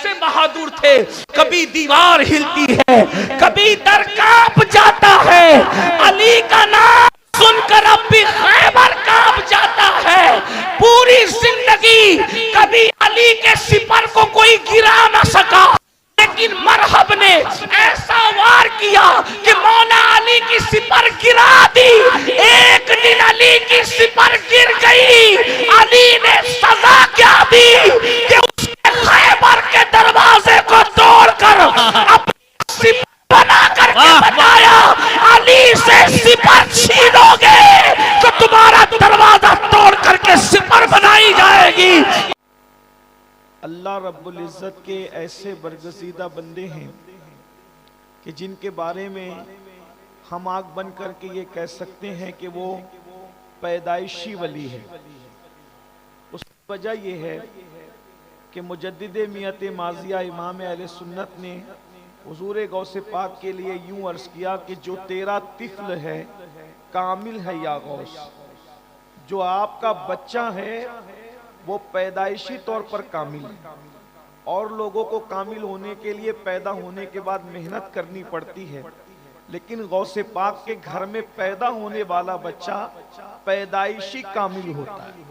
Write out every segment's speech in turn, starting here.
کیسے بہادر تھے. کبھی دیوار ہلتی ہے, کبھی در کانپ جاتا ہے, علی کا نام سن کر اب بھی خیبر کانپ جاتا ہے. پوری زندگی کبھی علی کے سپر کو کوئی گرا نہ سکا, لیکن مرحب نے ایسا وار کیا کہ مولا علی کی سپر گرا دی. ایک دن علی کی سپر گر گئی, علی نے سزا کیا دی کہ اس نے خیبر کے دروازے کو توڑ کر اپنی سپر بنا کر کے بتایا, علی سے سپر چھینو گے تو تمہارا دروازہ توڑ کر کے سپر بنائی جائے گی. اللہ رب العزت کے ایسے برگزیدہ بندے ہیں کہ جن کے بارے میں ہم آنکھ بن کر کے یہ کہہ سکتے ہیں کہ وہ پیدائشی ولی ہے. اس کی وجہ یہ ہے کہ مجدد میت ماضیہ امام اہل سنت نے حضور غوث پاک کے لیے یوں عرض کیا کہ جو تیرا طفل ہے کامل ہے یا غوث, جو آپ کا بچہ ہے وہ پیدائشی طور پر کامل ہے. اور لوگوں کو کامل ہونے کے لیے پیدا ہونے کے بعد محنت کرنی پڑتی ہے, لیکن غوث پاک کے گھر میں پیدا ہونے والا بچہ پیدائشی کامل ہوتا ہے.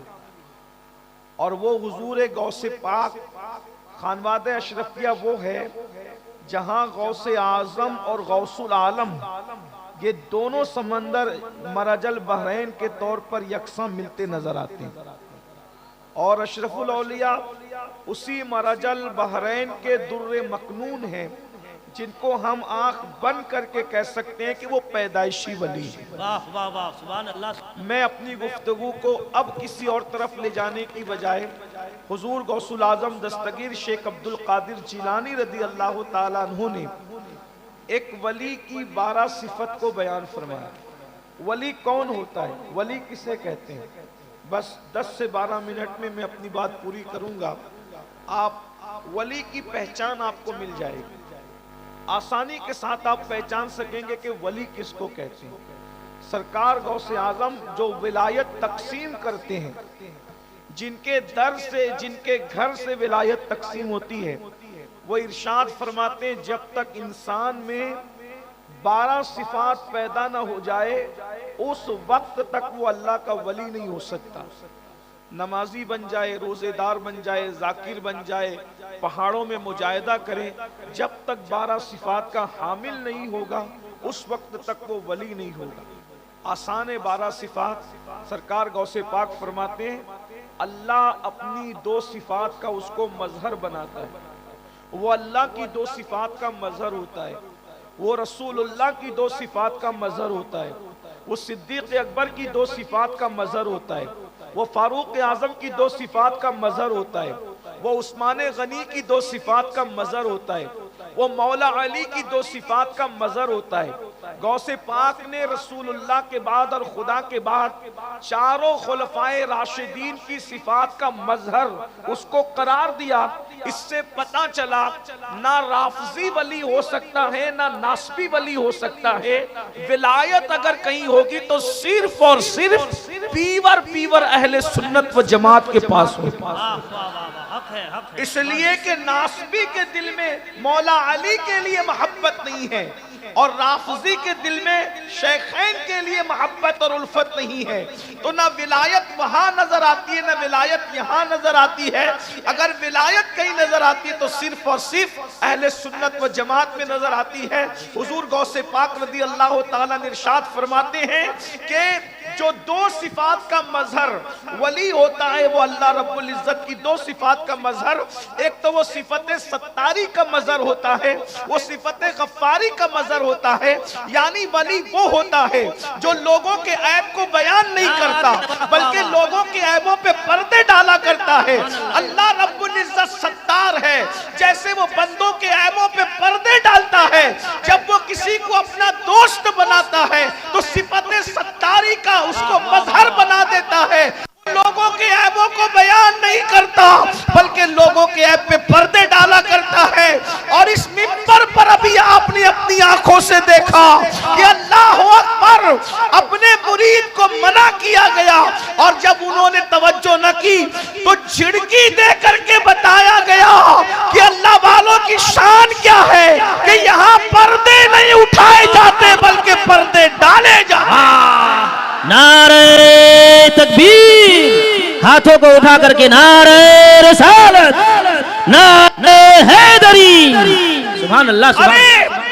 اور وہ حضور غوث پاک خانواد اشرفیہ وہ ہے جہاں غوث اعظم اور غوث العالم یہ دونوں سمندر مرج البحرین کے طور پر یکساں ملتے نظر آتے ہیں. اور اشرف الاولیاء اسی مرج البحرین کے در مکنون ہیں جن کو ہم آنکھ بند کر کے کہہ سکتے ہیں کہ وہ پیدائشی ولی ہیں. واہ واہ واہ سبحان اللہ. میں اپنی گفتگو کو اب کسی اور طرف لے جانے کی بجائے حضور غوث العظم دستگیر شیخ عبد القادر جیلانی رضی اللہ تعالیٰ عنہ نے ایک ولی کی 12 صفت کو بیان فرمایا. ولی کون ہوتا ہے, ولی کسے کہتے ہیں؟ بس 10 سے 12 منٹ میں اپنی بات پوری کروں گا. آپ ولی کی پہچان آپ کو مل جائے گی, آسانی کے ساتھ آپ پہچان سکیں گے کہ ولی کس کو کہتے ہیں. سرکار غوث اعظم جو ولایت تقسیم کرتے ہیں, جن کے در سے جن کے گھر سے ولایت تقسیم ہوتی ہے, وہ ارشاد فرماتے ہیں جب تک انسان میں 12 صفات پیدا نہ ہو جائے اس وقت تک وہ اللہ کا ولی نہیں ہو سکتا. نمازی بن جائے, روزے دار بن جائے, ذاکر بن جائے, پہاڑوں میں مجاہدہ کرے, جب تک 12 صفات کا حامل نہیں ہوگا اس وقت تک وہ ولی نہیں ہوگا. آسان 12 صفات سرکار غوث پاک فرماتے ہیں اللہ اپنی 2 صفات کا اس کو مظہر بناتا ہے. وہ اللہ کی 2 صفات کا مظہر ہوتا ہے, وہ رسول اللہ کی 2 صفات کا مظہر ہوتا ہے, وہ صدیق اکبر کی 2 صفات کا مظہر ہوتا ہے, وہ فاروق اعظم کی 2 صفات کا مظہر ہوتا ہے, وہ عثمان غنی کی 2 صفات کا مظہر ہوتا ہے, وہ مولا علی کی 2 صفات کا مظہر ہوتا ہے. غوث پاک نے رسول اللہ کے بعد اور خدا کے بعد چاروں خلفائے راشدین کی صفات کا مظہر اس کو قرار دیا. اس سے پتہ چلا نہ رافضی ولی ہو سکتا ہے نہ ناسبی ولی ہو سکتا ہے. ولایت اگر کہیں ہوگی تو صرف اور صرف پیور اہل سنت و جماعت کے پاس ہوگی. اس لیے کہ ناسبی کے دل میں مولا علی کے لیے محبت نہیں ہے اور رافضی کے دل میں شیخین کے لیے محبت اور الفت نہیں ہے, تو نہ ولایت وہاں نظر آتی ہے نہ ولایت یہاں نظر آتی ہے. اگر ولایت کہیں نظر آتی ہے تو صرف اور صرف اہل سنت و جماعت میں نظر آتی ہے. حضور غوث پاک رضی اللہ تعالیٰ نے ارشاد فرماتے ہیں کہ جو 2 صفات کا مظہر ولی ہوتا ہے وہ اللہ رب العزت کی 2 صفات کا مظہر, ایک تو وہ صفت ستاری کا مظہر ہوتا ہے, وہ صفت غفاری کا مظہر ہوتا ہے. یعنی ولی وہ ہوتا ہے جو لوگوں کے عیب کو بیان نہیں کرتا بلکہ لوگوں کے عیبوں پہ پردے ڈالا کرتا ہے. اللہ رب العزت ستار ہے, جیسے وہ بندوں کے عیبوں پہ پردے ڈالتا ہے, جب وہ کسی کو اپنا دوست بناتا ہے تو صفت ستاری کا اس کو مظہر بنا دیتا ہے. لوگوں کے عیبوں کو بیان نہیں کرتا بلکہ لوگوں کے عیب پہ پردے ڈالا کرتا ہے. اور اس منبر پر ابھی آپ نے اپنی آنکھوں سے دیکھا کہ اللہ اکبر اپنے مرید کو منع کیا گیا, اور جب انہوں نے توجہ نہ کی تو جھڑکی دے کر کے بتایا گیا کہ اللہ نہیں اٹھائے جاتے بلکہ پردے ڈالے جاتے. نعرہ تکبیر، ہاتھوں کو اٹھا کر کے نعرہ رسالت، نعرہ حیدری. سبحان اللہ سبحان اللہ. ارے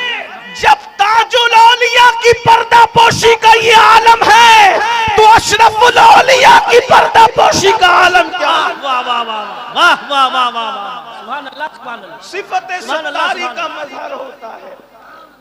جب تاج الاولیاء کی پردہ پوشی کا یہ عالم ہے تو اشرف الاولیاء کی پردہ پوشی کا عالم کیا ہے؟ واہ واہ واہ واہ واہ واہ واہ واہ. سبحان اللہ سبحان اللہ. صفت ستاری کا مظہر ہوتا ہے.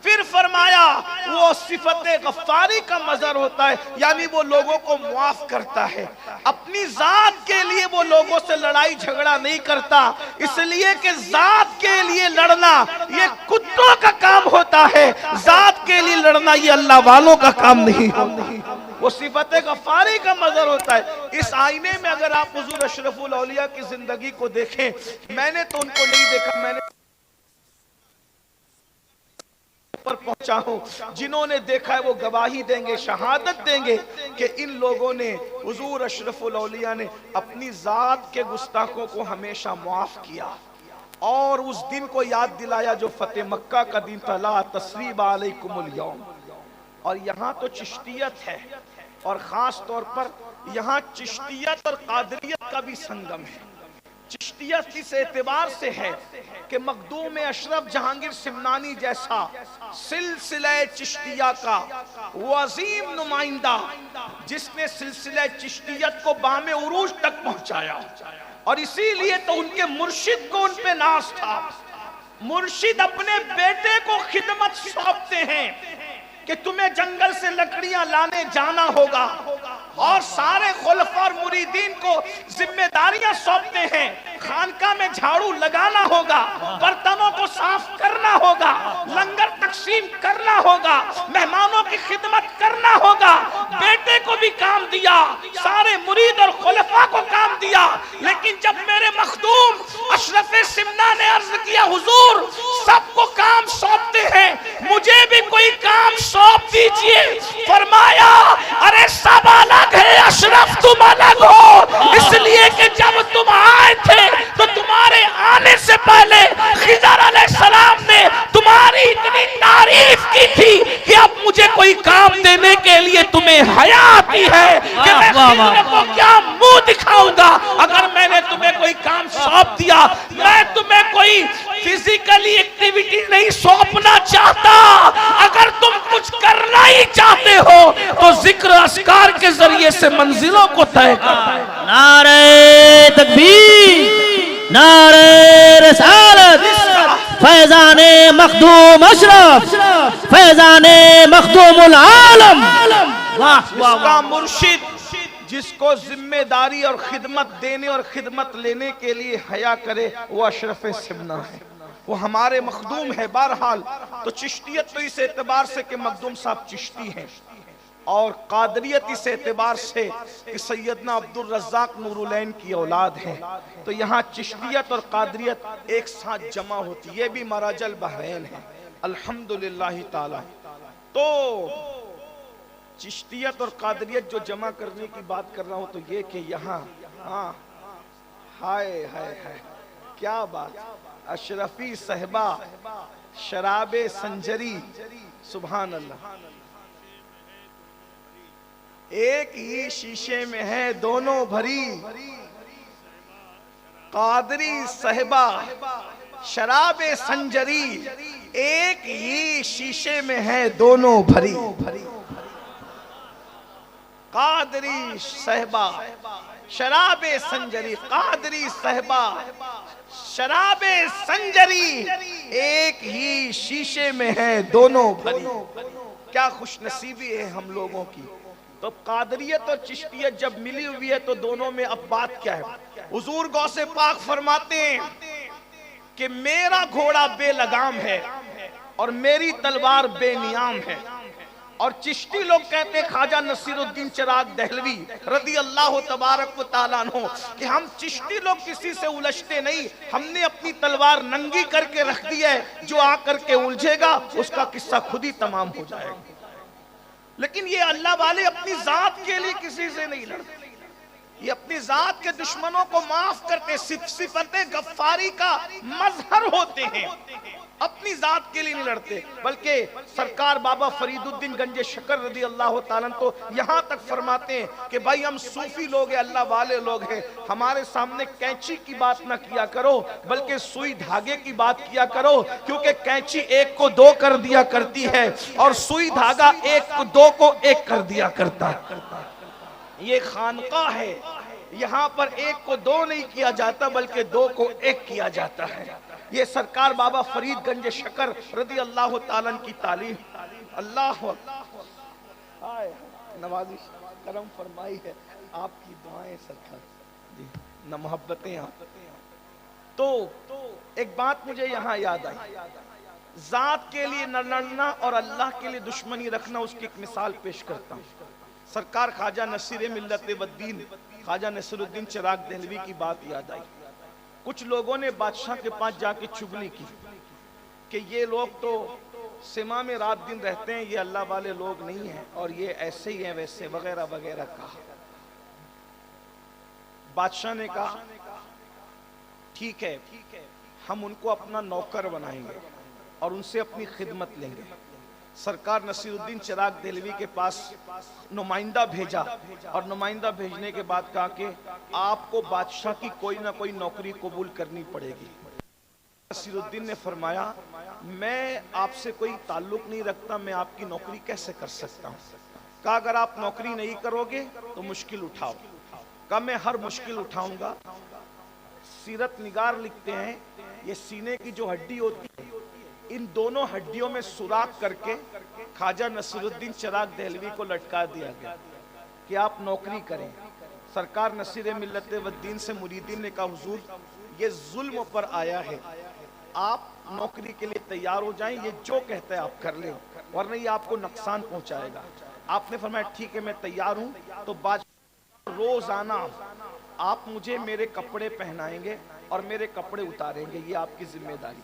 پھر فرمایا وہ صفت غفاری کا مظہر ہوتا ہے، یعنی وہ لوگوں کو معاف کرتا ہے. اپنی ذات کے لیے وہ لوگوں سے لڑائی جھگڑا نہیں کرتا، اس لیے کہ ذات کے لیے لڑنا یہ کتوں کا کام ہوتا ہے، ذات کے لیے لڑنا یہ اللہ والوں کا کام نہیں ہوتا. وہ صفت غفاری کا مظہر ہوتا ہے. اس آئینے میں اگر آپ حضور اشرف الاولیاء کی زندگی کو دیکھیں، میں نے تو ان کو نہیں دیکھا، میں نے پر پہنچا ہوں. جنہوں نے دیکھا ہے وہ گواہی دیں گے، شہادت دیں گے کہ ان لوگوں نے، حضور اشرف الاولیاء نے اپنی ذات کے گستاخوں کو ہمیشہ معاف کیا اور اس دن کو یاد دلایا جو فتح مکہ کا دن تھا، لا تثریب علیکم اليوم. اور یہاں تو چشتیت ہے اور خاص طور پر یہاں چشتیت اور قادریت کا بھی سنگم ہے. چشتیت اس اعتبار سے ہے کہ مخدوم اشرف جہانگیر سمنانی جیسا سلسلہ چشتیہ کا وہ عظیم نمائندہ جس نے سلسلہ چشتیت کو بام عروج تک پہنچایا، اور اسی لیے تو ان کے مرشد کو ان پہ ناز تھا. مرشد اپنے بیٹے کو خدمت سونپتے ہیں کہ تمہیں جنگل سے لکڑیاں لانے جانا ہوگا، اور سارے خلفاء اور مریدین کو ذمہ داریاں سونپتے ہیں. خانقاہ میں جھاڑو لگانا ہوگا، برتنوں کو صاف کرنا ہوگا، لنگر تقسیم کرنا ہوگا، مہمانوں کی خدمت کرنا ہوگا. بیٹے کو بھی کام دیا، سارے مرید اور خلفاء کو کام دیا. لیکن جب میرے مخدوم اشرف سمنا نے عرض کیا حضور سب کو کام سونپتے ہیں، مجھے بھی کوئی کام سونپ دیجئے، فرمایا ارے سب الگ ہے اشرف تم الگ ہو، اس لیے کہ جب تم آئے تھے تو تمہارے آنے سے پہلے خضر علیہ السلام نے تمہاری اتنی تعریف کی تھی کہ اب مجھے کوئی کام دینے کے لیے تمہیں حیا آتی ہے کہ میں خضر کو کیا منہ دکھاؤں گا. اگر میں نے تمہیں کوئی کام سونپ دیا، میں تمہیں کوئی فزیکلی ایکٹیویٹی نہیں سونپنا چاہتا. اگر تم کچھ کرنا ہی چاہتے ہو تو ذکر اذکار کے ذریعے سے منزلوں کو طے کرتا ہے. نعرہ تکبیر، نعرہ رسالت، فیضان مخدوم اشرف، فیضان مخدوم العالم. اس کا مرشد جس کو ذمہ داری اور خدمت دینے اور خدمت لینے کے لیے حیا کرے وہ اشرف سمنا ہے، وہ ہمارے مخدوم ہے. بہرحال تو چشتیت تو اس اعتبار سے کہ مخدوم صاحب چشتی ہیں، اور قادریت اس اعتبار سے کہ سیدنا عبدالرزاق نور العین کی اولاد ہے. تو یہاں چشتیت اور قادریت ایک ساتھ جمع ہوتی، یہ بھی مراج البحرین ہے الحمدللہ تعالی. تو چشتیت اور قادریت جو جمع کرنے کی بات کر رہا ہوں تو یہ کہ یہاں ہائے ہائے ہائے کیا بات، اشرفی صحبہ شراب سنجری، سبحان اللہ. ایک ہی شیشے میں ہے دونوں بھری، قادری صحبہ شراب سنجری، ایک ہی شیشے میں ہے دونوں بھری. قادری صحبہ شراب سنجری، قادری صحبہ شراب سنجری، ایک ہی شیشے میں ہے دونوں بھری. کیا خوش نصیبی ہے ہم لوگوں کی. تو قادریت اور چشتیت جب ملی ہوئی ہے تو دونوں میں اب بات کیا ہے. حضور غوث پاک فرماتے ہیں کہ میرا گھوڑا بے لگام ہے اور میری تلوار بے نیام ہے. اور چشتی لوگ کہتے ہیں خواجہ نصیر الدین چراغ دہلوی رضی اللہ تبارک و تعالیٰ عنہ کہ ہم چشتی لوگ کسی سے الجھتے نہیں، ہم نے اپنی تلوار ننگی کر کے رکھ دی ہے، جو آ کر کے الجھے گا اس کا قصہ خود ہی تمام ہو جائے گا. لیکن یہ اللہ والے اپنی ذات کے لیے کسی سے نہیں لڑتے، یہ اپنی ذات کے دشمنوں کو معاف کرتے، صفت غفاری کا مظہر ہوتے ہیں. اپنی ذات کے لیے نہیں لڑتے، بلکہ سرکار بابا فرید الدین گنج شکر رضی اللہ تعالیٰ تو یہاں تک فرماتے ہیں کہ بھائی ہم صوفی لوگ ہیں، اللہ والے لوگ ہیں، ہمارے سامنے کینچی کی بات نہ کیا کرو بلکہ سوئی دھاگے کی بات کیا کرو، کیونکہ کینچی ایک کو دو کر دیا کرتی ہے اور سوئی دھاگا ایک کو دو کو ایک کر دیا کرتا ہے۔ یہ خانقاہ ہے، یہاں پر ایک کو دو نہیں کیا جاتا بلکہ دو کو ایک کیا جاتا ہے۔ یہ سرکار بابا فرید گنج شکر رضی اللہ تعالیٰ کی تعلیم۔ اللہ نوازش کرم فرمائی ہے آپ کی دعائیں سرکار جی نہ محبتیں آپ۔ تو ایک بات مجھے یہاں یاد آئی، ذات کے لیے نہ لڑنا اور اللہ کے لیے دشمنی رکھنا، اس کی ایک مثال پیش کرتا ہوں۔ سرکار خواجہ نصیر ملت والدین خواجہ نصیر الدین چراغ دہلوی کی بات یاد آئی۔ کچھ لوگوں نے بادشاہ کے پاس جا کے چغلی کی کہ یہ لوگ تو سما میں رات دن رہتے ہیں، یہ اللہ والے لوگ نہیں ہیں اور یہ ایسے ہی ہیں ویسے وغیرہ وغیرہ کہا۔ بادشاہ نے کہا ٹھیک ہے، ہم ان کو اپنا نوکر بنائیں گے اور ان سے اپنی خدمت لیں گے۔ سرکار نصیر الدین چراغ دہلوی کے پاس نمائندہ بھیجا اور نمائندہ بھیجنے کے بعد کہا کہ آپ کو بادشاہ کی کوئی نہ کوئی نوکری قبول کرنی پڑے گی۔ نصیر الدین نے فرمایا میں آپ سے کوئی تعلق نہیں رکھتا، میں آپ کی نوکری کیسے کر سکتا ہوں؟ کہا اگر آپ نوکری نہیں کرو گے تو مشکل اٹھاؤ۔ کہا میں ہر مشکل اٹھاؤں گا۔ سیرت نگار لکھتے ہیں یہ سینے کی جو ہڈی ہوتی ہے، ان دونوں ہڈیوں میں سوراخ کر کے خواجہ نصیر الدین چراغ دہلوی کو لٹکا دیا گیا کہ آپ نوکری کریں۔ سرکار نصیر ملت والدین سے مریدین نے کہا حضور یہ ظلم پر آیا ہے، آپ نوکری کے لیے تیار ہو جائیں، یہ جو کہتا ہے آپ کر لیں ورنہ یہ آپ کو نقصان پہنچائے گا۔ آپ نے فرمایا ٹھیک ہے میں تیار ہوں۔ تو بادشاہ روزانہ آپ مجھے میرے کپڑے پہنائیں گے اور میرے کپڑے اتاریں گے، یہ آپ کی ذمہ داری۔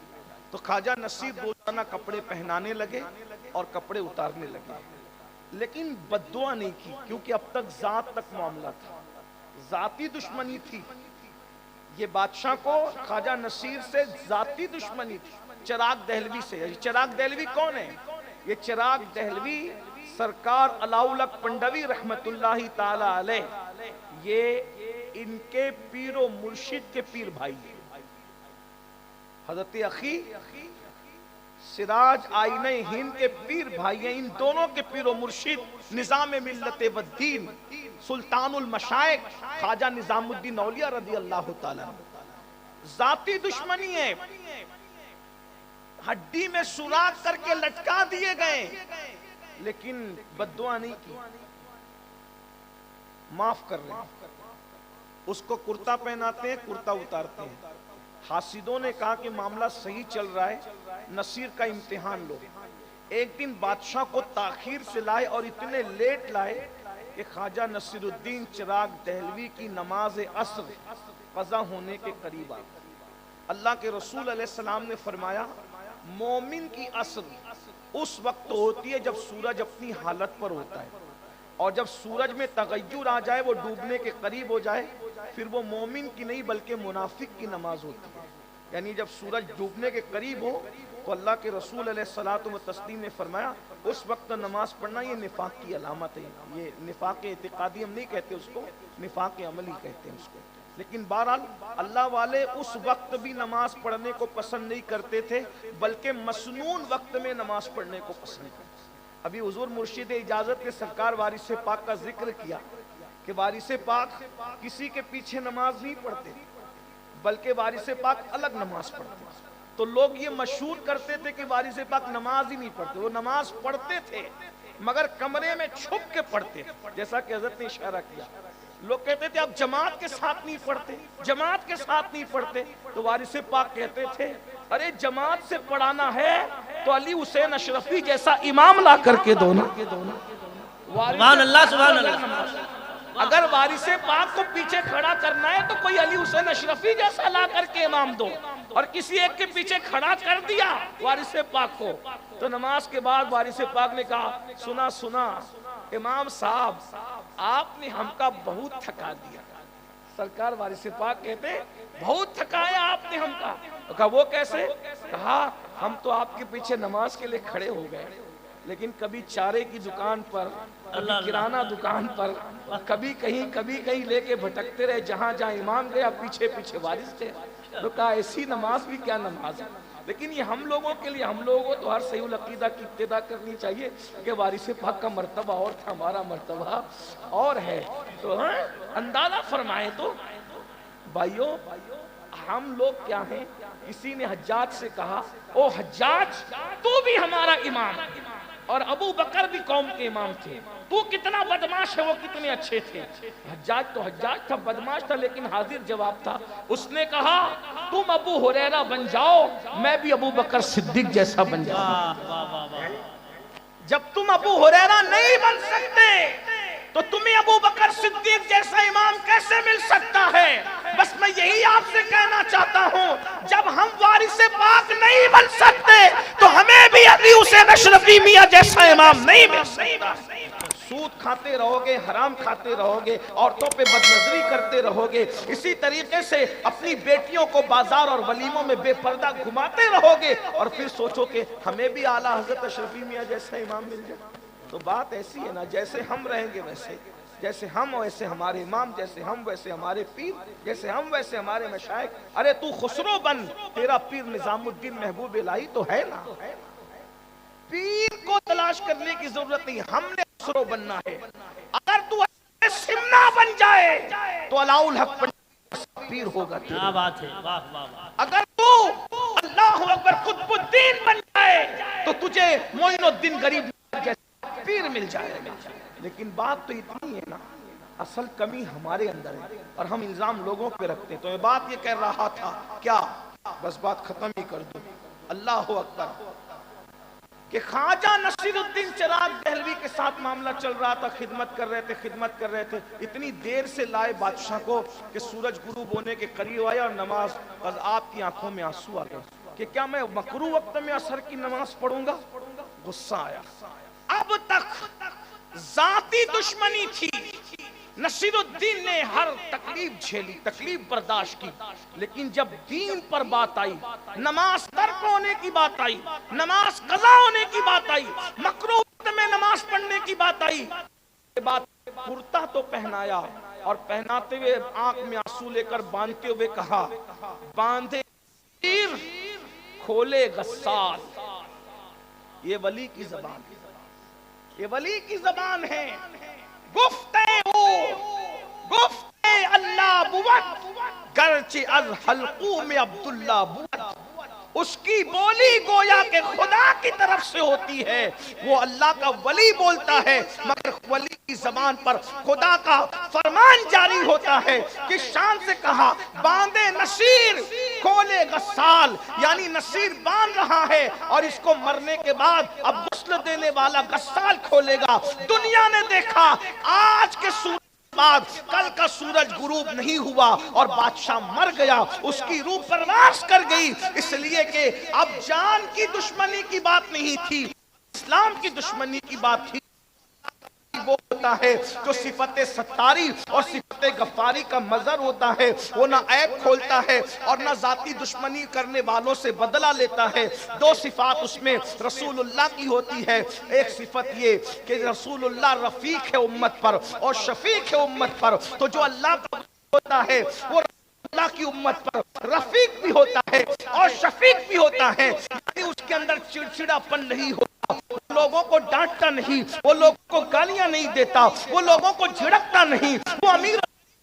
تو خواجہ نصیر روزانہ کپڑے پہنانے لگے اور کپڑے اتارنے لگے، لیکن بد دعا نہیں کی کیونکہ اب تک ذات تک معاملہ تھا، ذاتی دشمنی تھی۔ یہ بادشاہ کو خواجہ نصیر سے ذاتی دشمنی تھی، چراغ دہلوی سے۔ چراغ دہلوی کون ہے؟ یہ چراغ دہلوی سرکار علاؤالحق پنڈوی رحمت اللہ تعالی علیہ، یہ ان کے پیر و مرشد کے پیر بھائی ہیں۔ حضرت اخی سراج آئینہ ہند کے پیر بھائی ہیں، ان دونوں کے پیر و مرشد نظام ملت والدین سلطان المشائق خواجہ نظام الدین اولیاء رضی اللہ تعالیٰ۔ ذاتی دشمنی ہے، ہڈی میں سوراخ کر کے لٹکا دیے گئے لیکن بد دعا نہیں کی، معاف کر رہے ہیں۔ اس کو کرتا پہناتے ہیں، کرتا اتارتے ہیں۔ حاسدوں نے کہا کہ معاملہ صحیح چل رہا ہے، نصیر کا امتحان لو۔ ایک دن بادشاہ کو تاخیر سے لائے اور اتنے لیٹ لائے کہ خواجہ نصیر الدین چراغ دہلوی کی نماز عصر قضا ہونے کے قریب آ گئی۔ اللہ کے رسول علیہ السلام نے فرمایا مومن کی عصر اس وقت ہوتی ہے جب سورج اپنی حالت پر ہوتا ہے، اور جب سورج میں تغیر آ جائے، وہ ڈوبنے کے قریب ہو جائے، پھر وہ مومن کی نہیں بلکہ منافق کی نماز ہوتی ہے۔ یعنی جب سورج ڈوبنے کے قریب ہو تو اللہ کے رسول علیہ الصلوۃ والتسلیم نے فرمایا اس وقت نماز پڑھنا یہ نفاق کی علامت ہے۔ یہ نفاق اعتقادی ہم نہیں کہتے اس کو، نفاق عملی کہتے ہیں اس کو۔ لیکن بہرحال اللہ والے اس وقت بھی نماز پڑھنے کو پسند نہیں کرتے تھے بلکہ مسنون وقت میں نماز پڑھنے کو پسند کرتے تھے۔ ابھی حضور مرشد اجازت نے سرکار وارث پاک کا ذکر کیا کہ وارث پاک کسی کے پیچھے نماز نہیں پڑھتے بلکہ وارث پاک الگ نماز پڑھتے ہیں۔ تو لوگ یہ مشہور کرتے تھے کہ وارث پاک نماز ہی نہیں پڑھتے، وہ نماز پڑھتے تھے مگر کمرے میں چھپ کے پڑھتے، جیسا کہ حضرت نے اشارہ کیا۔ لوگ کہتے تھے آپ جماعت کے ساتھ نہیں پڑھتے، جماعت کے ساتھ نہیں پڑھتے، تو وارث پاک کہتے تھے ارے جماعت سے پڑھانا ہے تو علی حسین اشرفی جیسا امام لا کر کے دو نا۔ سبحان اللہ سبحان اللہ۔ اگر وارث پاک کو پیچھے کھڑا کرنا ہے تو کوئی علی حسین اشرفی جیسا لا کر کے امام دو، اور کسی ایک کے پیچھے کھڑا کر دیا وارث پاک کو تو نماز کے بعد وارث پاک نے کہا سنا سنا امام صاحب آپ نے ہم کا بہت تھکا دیا، سرکار وارث پاک کہتے بہت تھکایا آپ نے ہم کا. کہا وہ کیسے؟ کہا ہم تو آپ کے پیچھے نماز کے لیے کھڑے ہو گئے، لیکن کبھی چارے کی دکان پر، کبھی کرانہ دکان پر، کبھی کہیں لے کے بھٹکتے رہے، جہاں امام گیا پیچھے پیچھے وارث تھے. تو کہا ایسی نماز بھی کیا نماز ہے. لیکن یہ ہم لوگوں کے لیے، ہم لوگوں کو تو ہر صحیح العقیدہ کی ابتدا کرنی چاہیے کہ وارث پاک کا مرتبہ اور تھا، ہمارا مرتبہ اور ہے. تو اندازہ فرمائیں تو بھائیو ہم لوگ کیا ہیں. کسی نے حجاج سے کہا او حجاج تو بھی ہمارا امام، اور ابو بکر بھی قوم کے امام تھے، تو کتنا بدماش ہے، وہ کتنے اچھے تھے. حجاج تو حجاج تھا، بدماش تھا، لیکن حاضر جواب تھا. اس نے کہا تم ابو ہریرہ بن جاؤ، میں بھی ابو بکر صدیق جیسا بن جاؤں. جب تم ابو ہریرہ نہیں بن سکتے تو تمہیں ابو بکر صدیق جیسا امام کیسے مل سکتا ہے؟ بس میں یہی آپ سے کہنا چاہتا ہوں، جب ہم وارث پاک نہیں بن سکتے تو ہمیں بھی علی حسین اشرفی میاں جیسا امام نہیں مل سکتا. سود کھاتے رہو گے، حرام کھاتے رہو گے، عورتوں پہ بدنظری کرتے رہو گے، اسی طریقے سے اپنی بیٹیوں کو بازار اور ولیموں میں بے پردہ گھماتے رہو گے، اور پھر سوچو کہ ہمیں بھی اعلیٰ حضرت اشرفی میاں جیسا امام مل جائے. تو بات ایسی ہے نا، جیسے ہم رہیں گے ویسے، جیسے ہم ویسے ہمارے امام، جیسے ہم ویسے ہمارے پیر، جیسے ہم ویسے ہمارے مشائخ. ارے تو خسرو بن، تیرا پیر نظام الدین محبوب الہی تو ہے نا. پیر کو تلاش کرنے کی ضرورت نہیں، ہم نے خسرو بننا ہے. اگر تو سمنا بن جائے تو علاء الحق پیر ہوگا. کیا بات ہے، واہ واہ واہ. اگر تو اللہ اکبر قطب الدین بن جائے تو تجھے معین الدین غریب جیسا پیر مل جائے گا. لیکن بات تو اتنی ہے نا، اصل کمی ہمارے اندر ہے اور ہم الزام لوگوں پہ رکھتے ہیں. تو میں بات یہ کہہ رہا تھا، کیا بس بات ختم ہی کر دوں. اللہ اکبر. کہ خواجہ نصیر الدین چراغ دہلوی کے ساتھ معاملہ چل رہا تھا، خدمت کر رہے تھے. اتنی دیر سے لائے بادشاہ کو کہ سورج غروب ہونے کے قریب آیا اور نماز، بس آپ کی آنکھوں میں آنسو آ گئے کہ کیا میں مکروہ وقت میں عصر کی نماز پڑھوں گا. غصہ آیا. اب تک ذاتی دشمنی تھی، نصیر الدین نے ہر تکلیف جھیلی، تکلیف برداشت کی، لیکن جب دین پر بات آئی، نماز ترک ہونے کی بات آئی، نماز قضا ہونے کی بات آئی، مکروہ وقت میں نماز پڑھنے کی بات آئی، بات کرتا تو پہنایا اور پہناتے ہوئے آنکھ میں آنسو لے کر باندھتے ہوئے کہا باندھے تیر کھولے غسال. یہ ولی کی زبان ہے، یہ ولی کی زبان ہے. گفتے اللہ بود گرچہ از حلقوم عبداللہ بود. اس کی بولی گویا کہ خدا کی طرف سے ہوتی ہے، وہ اللہ کا ولی بولتا ہے، مگر ولی کی زبان پر خدا کا فرمان جاری ہوتا ہے. کہ شان سے کہا باندھے نصیر کھولے غسال، یعنی نصیر باندھ رہا ہے اور اس کو مرنے کے بعد اب غسل دینے والا غسال کھولے گا. دنیا نے دیکھا آج کے سورج بعد کل کا سورج غروب نہیں ہوا اور بادشاہ مر گیا، اس کی روح پرواز کر گئی، اس لیے کہ اب جان کی دشمنی کی بات نہیں تھی، اسلام کی دشمنی کی بات تھی. وہ ہوتا ہے جو صفت ستاری اور صفت غفاری کا مظہر ہوتا ہے، وہ نہ عیب کھولتا ہے اور نہ ذاتی دشمنی کرنے والوں سے بدلہ لیتا ہے. دو صفات اس میں رسول اللہ کی ہوتی ہے. ایک صفت یہ کہ رسول اللہ رفیق ہے امت پر اور شفیق ہے امت پر. تو جو اللہ کا ہوتا ہے وہ اللہ کی امت پر رفیق بھی ہوتا ہے اور شفیق بھی ہوتا ہے، یعنی اس کے اندر چڑچڑا پن نہیں ہوتا، وہ لوگوں کو ڈانٹتا نہیں، وہ لوگوں کو گالیاں نہیں دیتا، وہ لوگوں کو جھڑکتا نہیں، وہ امیر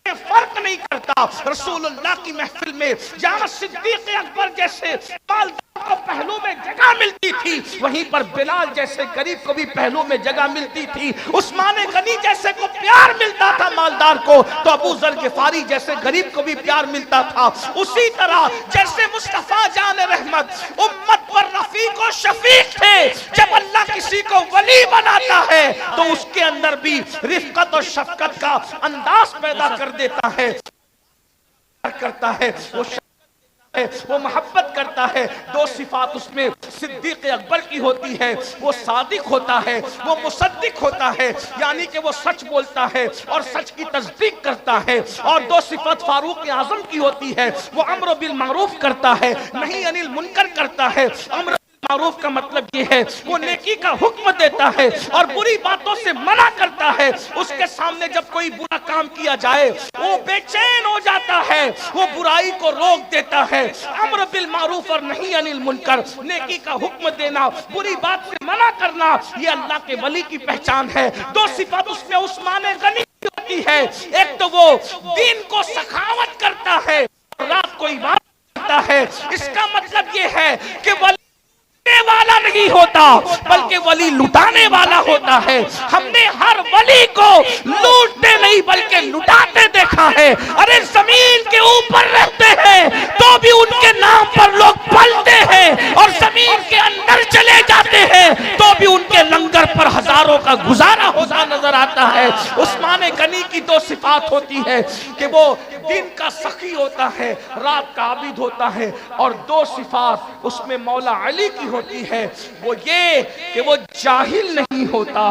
فرق نہیں کرتا. رسول اللہ کی محفل میں جہاں صدیق اکبر جیسے مالدار کو پہلو میں جگہ ملتی تھی، وہیں پر بلال جیسے غریب کو بھی پہلو میں جگہ ملتی تھی. عثمان غنی جیسے کو پیار ملتا تھا مالدار کو، تو ابو ذر غفاری جیسے غریب کو بھی پیار ملتا تھا. اسی طرح جیسے مصطفیٰ جان رحمت امت پر رفیق و شفیق تھے، جب اللہ کسی کو ولی بناتا ہے تو اس کے اندر بھی رفقت اور شفقت کا انداز پیدا کر دیتا ہے، کرتا ہے، وہ محبت کرتا ہے. دو صفات اس میں صدیق اکبر کی ہوتی ہے، وہ صادق ہوتا ہے، وہ مصدق ہوتا ہے، یعنی کہ وہ سچ بولتا ہے اور سچ کی تصدیق کرتا ہے۔ اور دو صفت فاروق اعظم کی ہوتی ہے، وہ امر بالمعروف کرتا ہے، نہیں انل منکر کرتا ہے۔ امر معروف کا مطلب یہ ہے وہ نیکی کا حکم دیتا ہے اور بری باتوں سے منع کرتا ہے۔ اس کے سامنے جب کوئی برا کام کیا جائے وہ بے چین ہو جاتا ہے، وہ برائی کو روک دیتا ہے۔ امر بالمعروف اور نہیں انل منکر، نیکی کا حکم دینا، بری بات سے منع کرنا، یہ اللہ کے ولی کی پہچان ہے۔ دو صفات اس میں عثمان غنی کی ہوتی ہے، ایک تو وہ دین کو سخاوت کرتا ہے، رات کو عبادت کرتا ہے۔ اس کا مطلب یہ ہے کہ ولی والا نہیں ہوتا بلکہ ولی لٹانے والا ہوتا ہے۔ ہم نے ہر ولی کو لوٹتے نہیں بلکہ لٹاتے دیکھا ہے۔ ارے زمین کے اوپر رہتے ہیں تو بھی ان کے نام پر لوگ پلتے ہیں، اور زمین کے اندر چلے جاتے ہیں تو بھی ان کے لنگر پر ہزاروں کا گزارا ہوتا نظر آتا ہے۔ عثمان غنی کی دو صفات ہوتی ہے کہ وہ دن کا سخی ہوتا ہے، رات کا عابد ہوتا ہے، اور دو صفات اس میں مولا علی کی ہوتی ہے، وہ یہ کہ وہ جاہل نہیں ہوتا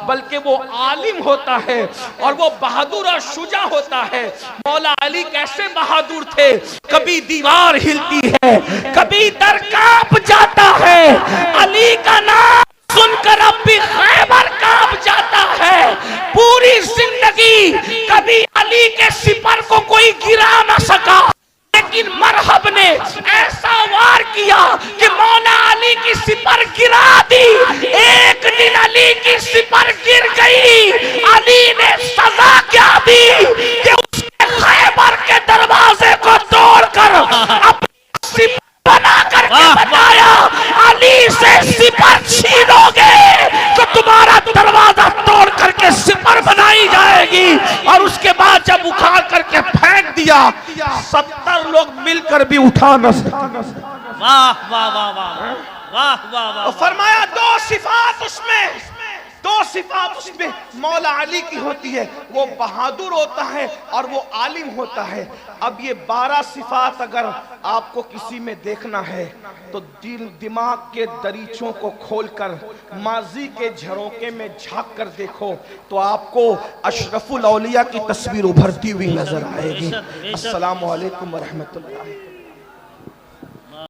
بلکہ وہ عالم ہوتا ہے، اور وہ بہادر اور شجاع ہوتا ہے۔ مولا علی کیسے بہادر تھے؟ کبھی دیوار ہلتی ہے، کبھی در کانپ جاتا ہے، علی کا نام سن کر اب بھی خیبر کانپ جاتا ہے۔ پوری زندگی کبھی علی کے سپر کو کوئی گرا نہ سکا، لیکن مرحب نے ایسا وار کیا کہ مولا علی کی سپر گرا دی۔ ایک دن علی کی سپر گر گئی، علی نے سزا کیا دی کہ اس نے خیبر کے دروازے کو توڑ کر اپنی سپر بنا کر کے بتایا، علی سے سپر چھینو گے تو تمہارا دروازہ توڑ کر کے سپر بنائی جائے گی۔ اور اس کے بعد جب اکھاڑ کر کے پھینک دیا، 70 لوگ مل کر بھی اٹھا نہ سکتے۔ واہ واہ واہ واہ واہ واہ واہ۔ فرمایا دو صفات اس میں مولا علی کی ہوتی ہے، وہ بہادر ہوتا ہے اور وہ عالم ہوتا ہے۔ اب یہ 12 صفات اگر آپ کو کسی میں دیکھنا ہے تو دماغ کے دریچوں کو کھول کر ماضی کے جھروکے میں جھانک کر دیکھو تو آپ کو اشرف الاولیاء کی تصویر ابھرتی ہوئی نظر آئے گی۔ السلام علیکم ورحمۃ اللہ۔